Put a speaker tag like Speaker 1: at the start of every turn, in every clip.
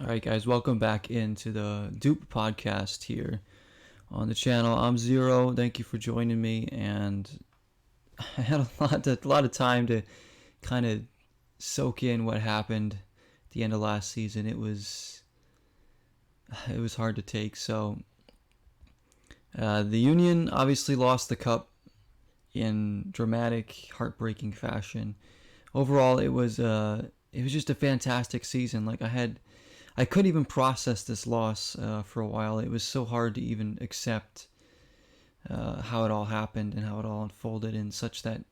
Speaker 1: All right, guys, welcome back into the Doop podcast here on the channel. I'm Zero. Thank you for joining me, and I had a lot of time to kind of soak in what happened at the end of last season. It was hard to take. So the Union obviously lost the cup in dramatic, heartbreaking fashion. Overall, it was just a fantastic season. I couldn't even process this loss for a while. It was so hard to even accept how it all happened and how it all unfolded in such that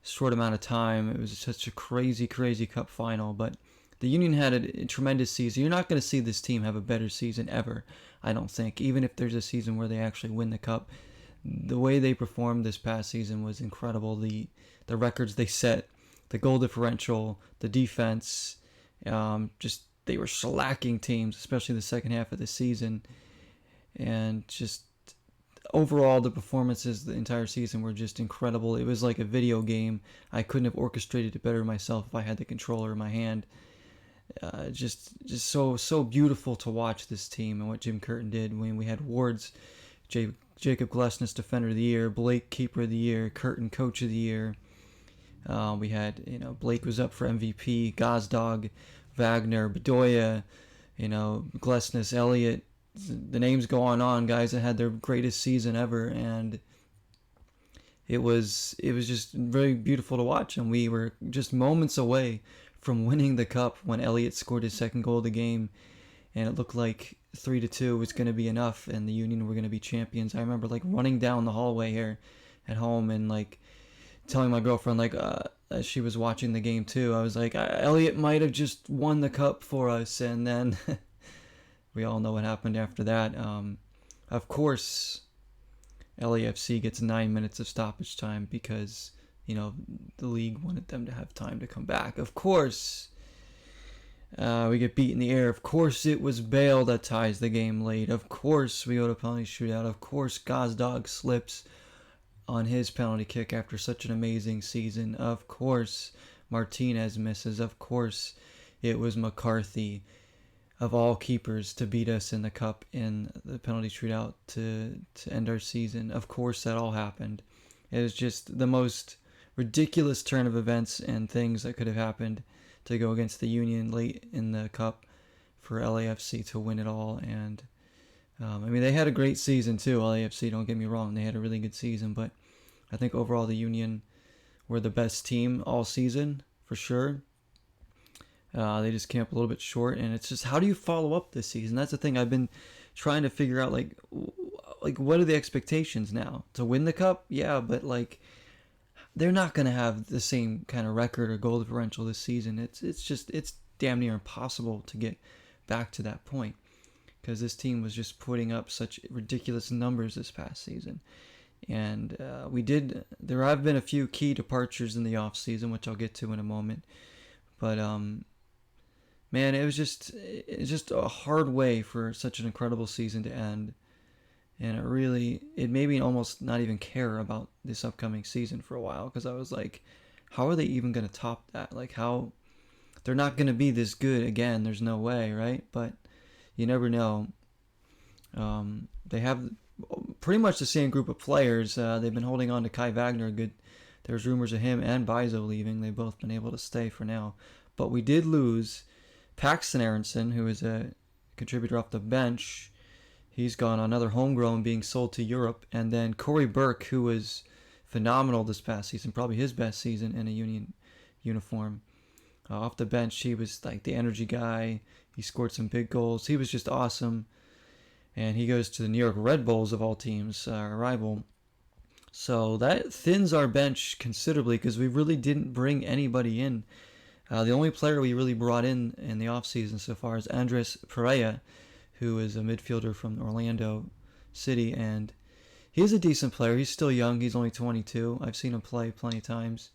Speaker 1: short amount of time. It was such a crazy, crazy cup final. But the Union had a tremendous season. You're not going to see this team have a better season ever, I don't think. Even if there's a season where they actually win the cup, the way they performed this past season was incredible. The records they set, the goal differential, the defense, just they were shellacking teams, especially the second half of the season. And just overall, the performances the entire season were just incredible. It was like a video game. I couldn't have orchestrated it better myself if I had the controller in my hand. Just so beautiful to watch this team and what Jim Curtin did. When we had awards, Jacob Glessness Defender of the Year, Blake Keeper of the Year, Curtin Coach of the Year. We had, Blake was up for MVP, Gazdag, Wagner, Bedoya, Glessness, Elliott. The names go on, guys that had their greatest season ever, and it was just very beautiful to watch. And we were just moments away from winning the cup when Elliott scored his second goal of the game, and it looked like 3-2 was going to be enough, and the Union were going to be champions. I remember running down the hallway here at home and telling my girlfriend as she was watching the game too, I was like, Elliott might have just won the cup for us. And then we all know what happened after that. Of course, LAFC gets 9 minutes of stoppage time because the league wanted them to have time to come back. Of course, we get beat in the air. Of course, it was Bale that ties the game late. Of course, we go to penalty shootout. Of course, Gazdag slips on his penalty kick after such an amazing season. Of course, Martinez misses. Of course, it was McCarthy, of all keepers, to beat us in the cup in the penalty shootout to end our season. Of course, that all happened. It was just the most ridiculous turn of events and things that could have happened to go against the Union late in the cup for LAFC to win it all. And they had a great season too, LAFC, don't get me wrong. They had a really good season, but I think overall the Union were the best team all season, for sure. They just came up a little bit short, and it's just, how do you follow up this season? That's the thing I've been trying to figure out, what are the expectations now? To win the cup? Yeah, but they're not going to have the same kind of record or goal differential this season. It's damn near impossible to get back to that point, because this team was just putting up such ridiculous numbers this past season. And there have been a few key departures in the off season, which I'll get to in a moment. But man, it's just a hard way for such an incredible season to end. And it made me almost not even care about this upcoming season for a while, because I was like, how are they even going to top that? How they're not going to be this good again. There's no way, right? But you never know. They have pretty much the same group of players. They've been holding on to Kai Wagner good. There's rumors of him and Bizo leaving. They've both been able to stay for now. But we did lose Paxton Aronson, who is a contributor off the bench. He's gone, another homegrown being sold to Europe. And then Corey Burke, who was phenomenal this past season, probably his best season in a Union uniform. Off the bench, he was the energy guy. He scored some big goals. He was just awesome. And he goes to the New York Red Bulls, of all teams, our rival. So that thins our bench considerably, because we really didn't bring anybody in. The only player we really brought in the offseason so far is Andres Pereira, who is a midfielder from Orlando City. And he's a decent player. He's still young. He's only 22. I've seen him play plenty of times.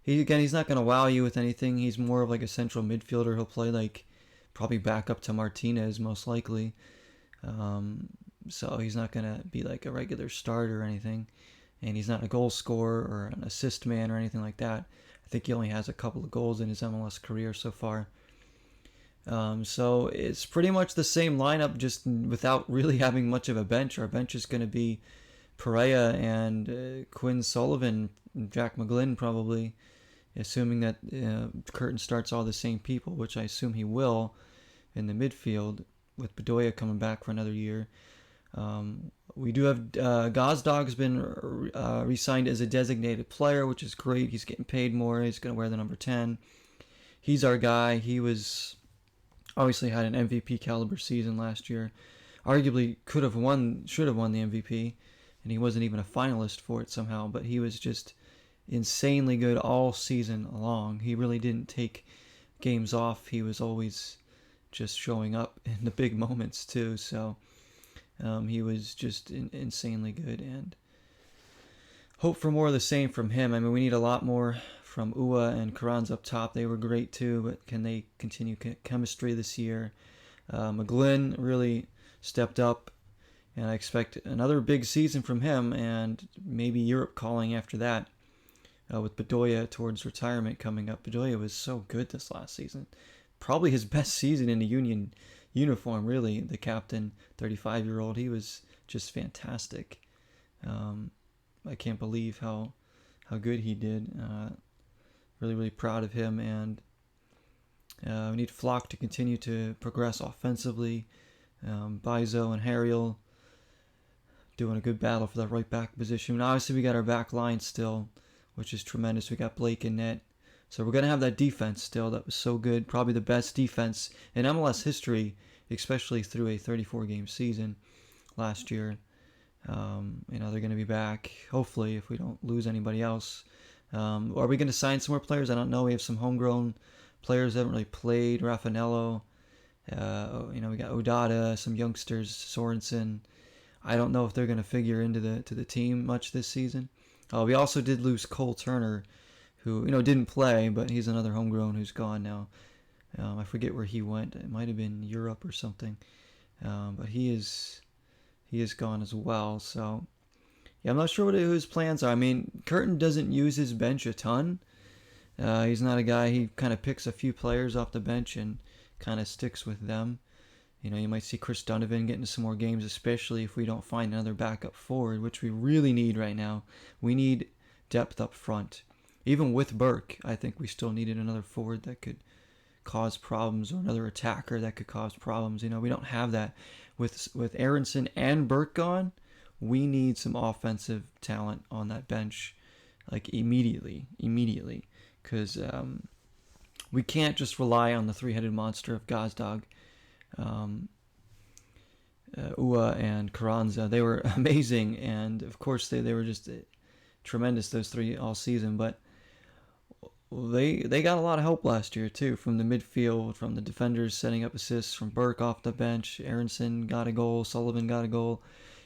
Speaker 1: He's not going to wow you with anything. He's more of a central midfielder. He'll play probably back up to Martinez, most likely. So he's not going to be a regular starter or anything. And he's not a goal scorer or an assist man or anything like that. I think he only has a couple of goals in his MLS career so far. So it's pretty much the same lineup, just without really having much of a bench. Our bench is going to be Pereira and Quinn Sullivan, Jack McGlynn probably, assuming that Curtin starts all the same people, which I assume he will in the midfield with Bedoya coming back for another year. We do have Gozdog's been re-signed as a designated player, which is great. He's getting paid more. He's going to wear the number 10. He's our guy. He was obviously had an MVP caliber season last year. Arguably should have won the MVP, and he wasn't even a finalist for it somehow. But he was just insanely good all season long. He really didn't take games off. He was always just showing up in the big moments too. So he was just insanely good, and hope for more of the same from him. I mean, we need a lot more from Ua and Karan's up top. They were great too, but can they continue chemistry this year? McGlynn really stepped up, and I expect another big season from him, and maybe Europe calling after that. With Bedoya towards retirement coming up. Bedoya was so good this last season. Probably his best season in the Union uniform, really. The captain, 35-year-old, he was just fantastic. I can't believe how good he did. Really, really proud of him, and we need Flock to continue to progress offensively. Bizo and Harriel doing a good battle for that right back position. And obviously, we got our back line still, which is tremendous. We got Blake in net. So we're going to have that defense still that was so good. Probably the best defense in MLS history, especially through a 34-game season last year. They're going to be back, hopefully, if we don't lose anybody else. Are we going to sign some more players? I don't know. We have some homegrown players that haven't really played. Raffanello. We got Odada, some youngsters, Sorensen. I don't know if they're going to figure into the team much this season. We also did lose Cole Turner, who didn't play, but he's another homegrown who's gone now. I forget where he went. It might have been Europe or something, but he is gone as well. So yeah, I'm not sure what his plans are. I mean, Curtin doesn't use his bench a ton. He's not a guy. He kind of picks a few players off the bench and kind of sticks with them. You might see Chris Donovan getting some more games, especially if we don't find another backup forward, which we really need right now. We need depth up front. Even with Burke, I think we still needed another forward that could cause problems, or another attacker that could cause problems. We don't have that. With Aronson and Burke gone, we need some offensive talent on that bench, like immediately, because we can't just rely on the three-headed monster of Gazdag. Ua and Carranza, they were amazing, and of course they were just tremendous, those three, all season, but they got a lot of help last year too, from the midfield, from the defenders setting up assists, from Burke off the bench. Aronson got a goal, Sullivan got a goal.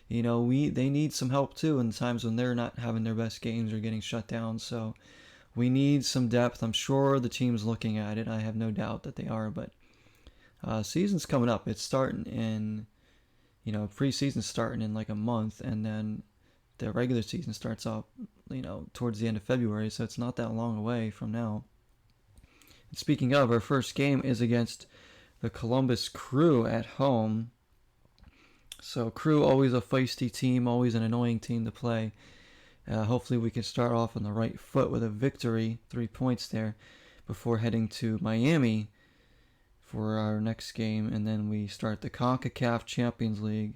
Speaker 1: They need some help too in times when they're not having their best games or getting shut down. So we need some depth. I'm sure the team's looking at it. I have no doubt that they are, but season's coming up. It's starting in, preseason's starting in like a month, and then the regular season starts off, towards the end of February, so it's not that long away from now. And speaking of, our first game is against the Columbus Crew at home. So Crew, always a feisty team, always an annoying team to play. Hopefully we can start off on the right foot with a victory, 3 points there, before heading to Miami for our next game, and then we start the CONCACAF Champions League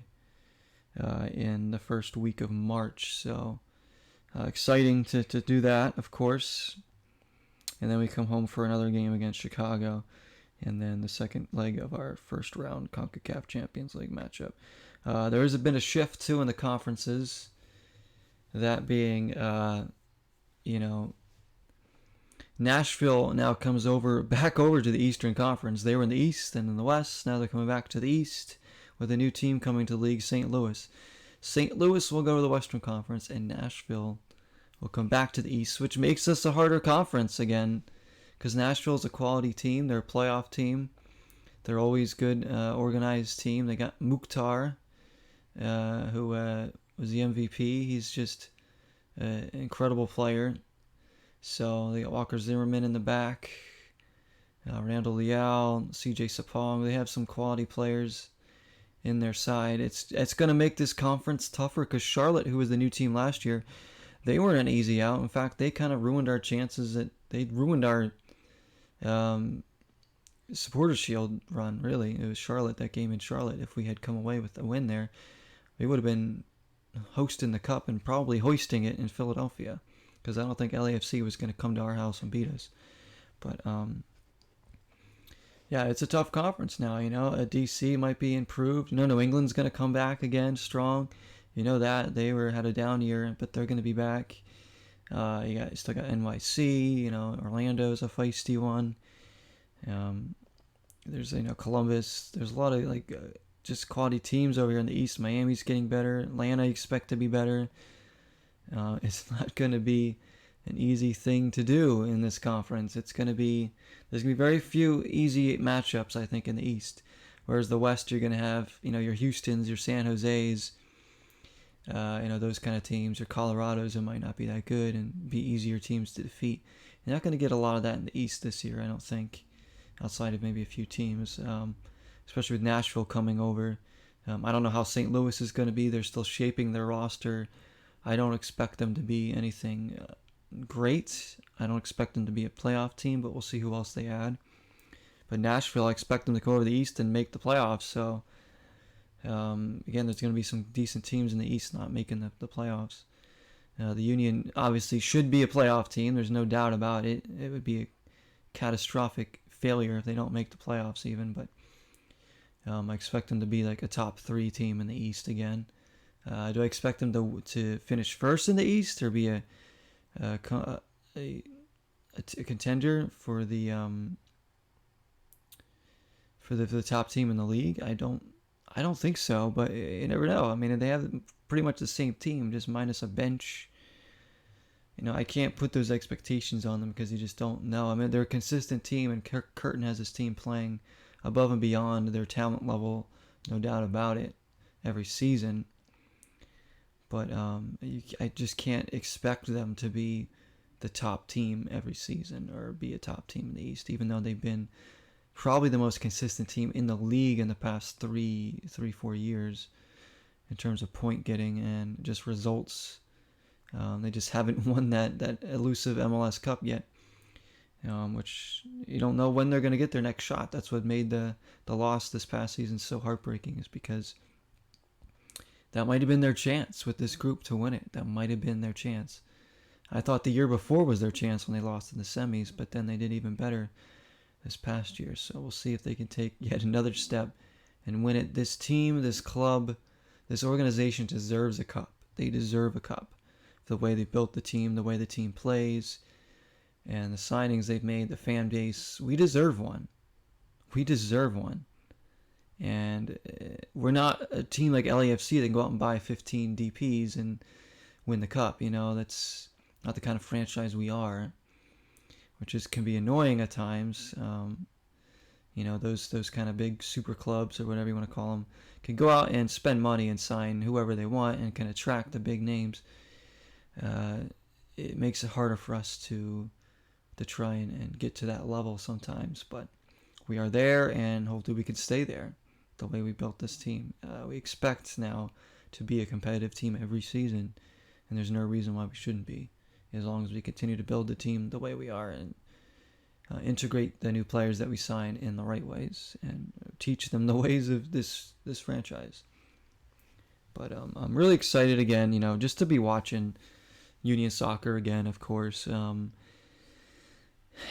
Speaker 1: in the first week of March. So exciting to do that, of course. And then we come home for another game against Chicago, and then the second leg of our first round CONCACAF Champions League matchup. There has been a shift too in the conferences, that being Nashville now comes back over to the Eastern Conference. They were in the East and in the West. Now they're coming back to the East with a new team coming to the league, St. Louis. St. Louis will go to the Western Conference, and Nashville will come back to the East, which makes us a harder conference again, because Nashville is a quality team. They're a playoff team. They're always good, organized team. They got Mukhtar, who was the MVP. He's just an incredible player. So they got Walker Zimmerman in the back. Randall Leal, CJ Sapong. They have some quality players in their side. It's going to make this conference tougher because Charlotte, who was the new team last year, they weren't an easy out. In fact, they kind of ruined our chances. They ruined our Supporters Shield run, really. It was Charlotte, that game in Charlotte. If we had come away with a win there, we would have been hosting the cup and probably hoisting it in Philadelphia, because I don't think LAFC was going to come to our house and beat us. But yeah, it's a tough conference now. DC might be improved. New England's going to come back again strong. That they had a down year, but they're going to be back. You still got NYC. Orlando's a feisty one. There's Columbus. There's a lot of just quality teams over here in the East. Miami's getting better. Atlanta, I expect to be better. It's not going to be an easy thing to do in this conference. There's going to be very few easy matchups, I think, in the East. Whereas the West, you're going to have your Houstons, your San Jose's, those kind of teams. Your Colorados, it might not be that good and be easier teams to defeat. You're not going to get a lot of that in the East this year, I don't think, outside of maybe a few teams. Especially with Nashville coming over. I don't know how St. Louis is going to be. They're still shaping their roster. I don't expect them to be anything great. I don't expect them to be a playoff team, but we'll see who else they add. But Nashville, I expect them to go over the East and make the playoffs. So, again, there's going to be some decent teams in the East not making the playoffs. The Union obviously should be a playoff team. There's no doubt about it. It would be a catastrophic failure if they don't make the playoffs even, but I expect them to be like a top 3 team in the East again. Do I expect them to finish first in the East or be a contender for the top team in the league? I don't think so, but you never know. I mean, they have pretty much the same team, just minus a bench. I can't put those expectations on them because you just don't know. I mean, they're a consistent team, and Curtin has his team playing above and beyond their talent level, no doubt about it, every season. But I just can't expect them to be the top team every season or be a top team in the East, even though they've been probably the most consistent team in the league in the past 4 years in terms of point getting and just results. They just haven't won that elusive MLS Cup yet, which you don't know when they're going to get their next shot. That's what made the loss this past season so heartbreaking, is because that might have been their chance with this group to win it. That might have been their chance. I thought the year before was their chance when they lost in the semis, but then they did even better this past year. So we'll see if they can take yet another step and win it. This team, this club, this organization deserves a cup. They deserve a cup. The way they built the team, the way the team plays, and the signings they've made, the fan base. We deserve one. We deserve one. And we're not a team like LAFC that can go out and buy 15 DPs and win the cup. That's not the kind of franchise we are, which can be annoying at times. Those kind of big super clubs, or whatever you want to call them, can go out and spend money and sign whoever they want and can attract the big names. It makes it harder for us to try and get to that level sometimes, but we are there, and hopefully we can stay there the way we built this team. We expect now to be a competitive team every season, and there's no reason why we shouldn't be, as long as we continue to build the team the way we are and integrate the new players that we sign in the right ways and teach them the ways of this franchise. But I'm really excited again, just to be watching Union Soccer again, of course.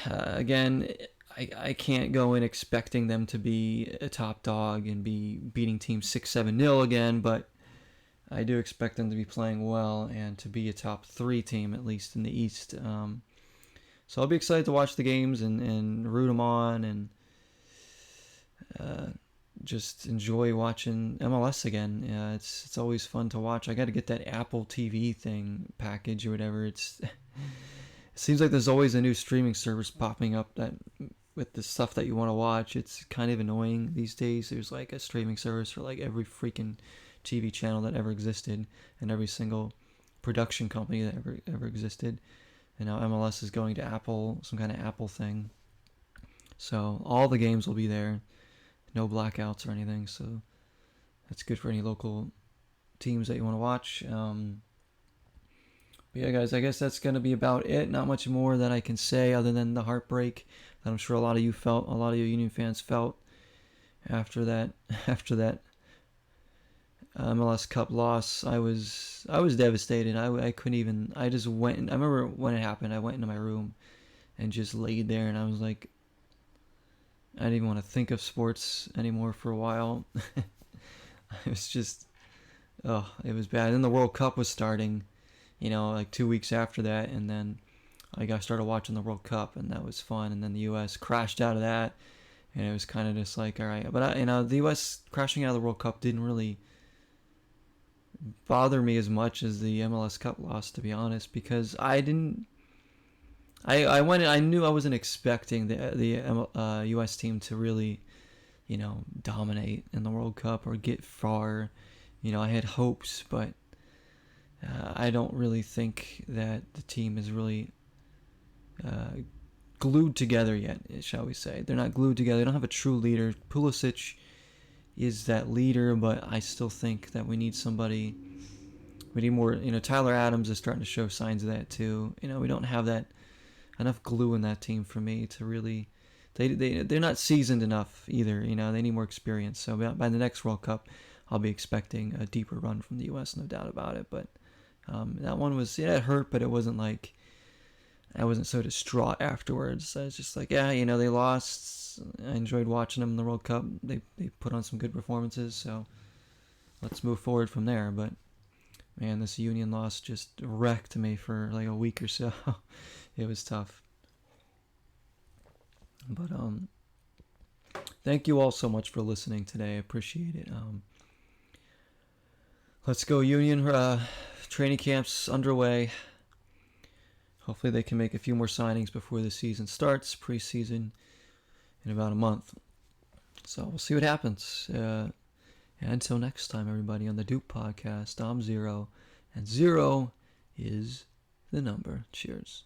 Speaker 1: Again, I can't go in expecting them to be a top dog and be beating teams 6-7-0 again, but I do expect them to be playing well and to be a top 3 team, at least in the East. So I'll be excited to watch the games and root them on and just enjoy watching MLS again. It's always fun to watch. I got to get that Apple TV thing package or whatever. It seems like there's always a new streaming service popping up that with the stuff that you want to watch. It's kind of annoying these days. There's like a streaming service for like every freaking TV channel that ever existed and every single production company that ever existed. And now MLS is going to Apple, some kind of Apple thing. So all the games will be there. No blackouts or anything. So that's good for any local teams that you want to watch. But yeah, guys, I guess that's going to be about it. Not much more that I can say other than the heartbreak that I'm sure a lot of you felt, a lot of you Union fans felt after that after that MLS Cup loss. I was devastated. I couldn't even. I just went. I remember when it happened. I went into my room and just laid there, and I was like, I didn't even want to think of sports anymore for a while. It was just, oh, it was bad. And then the World Cup was starting, like 2 weeks after that, and then I started watching the World Cup, and that was fun. And then the U.S. crashed out of that, and it was kind of just like, all right. But the U.S. crashing out of the World Cup didn't really bother me as much as the MLS Cup loss, to be honest, because I didn't. I went. I knew I wasn't expecting the U.S. team to really, dominate in the World Cup or get far. I had hopes, but I don't really think that the team is really glued together yet, shall we say. They're not glued together. They don't have a true leader. Pulisic is that leader, but I still think that we need somebody. We need more. Tyler Adams is starting to show signs of that too. We don't have that enough glue in that team for me to really. They're not seasoned enough either. They need more experience. So by the next World Cup, I'll be expecting a deeper run from the U.S. No doubt about it. But that one was, it hurt, but it wasn't like I wasn't so distraught afterwards. I was just like, yeah, they lost. I enjoyed watching them in the World Cup. They put on some good performances, so let's move forward from there. But man, this Union loss just wrecked me for like a week or so. It was tough. But thank you all so much for listening today. I appreciate it. Let's go Union. Training camps underway. Hopefully they can make a few more signings before the season starts, preseason, in about a month. So we'll see what happens. And until next time, everybody, on the Doop podcast, I'm Zero, and 0 is the number. Cheers.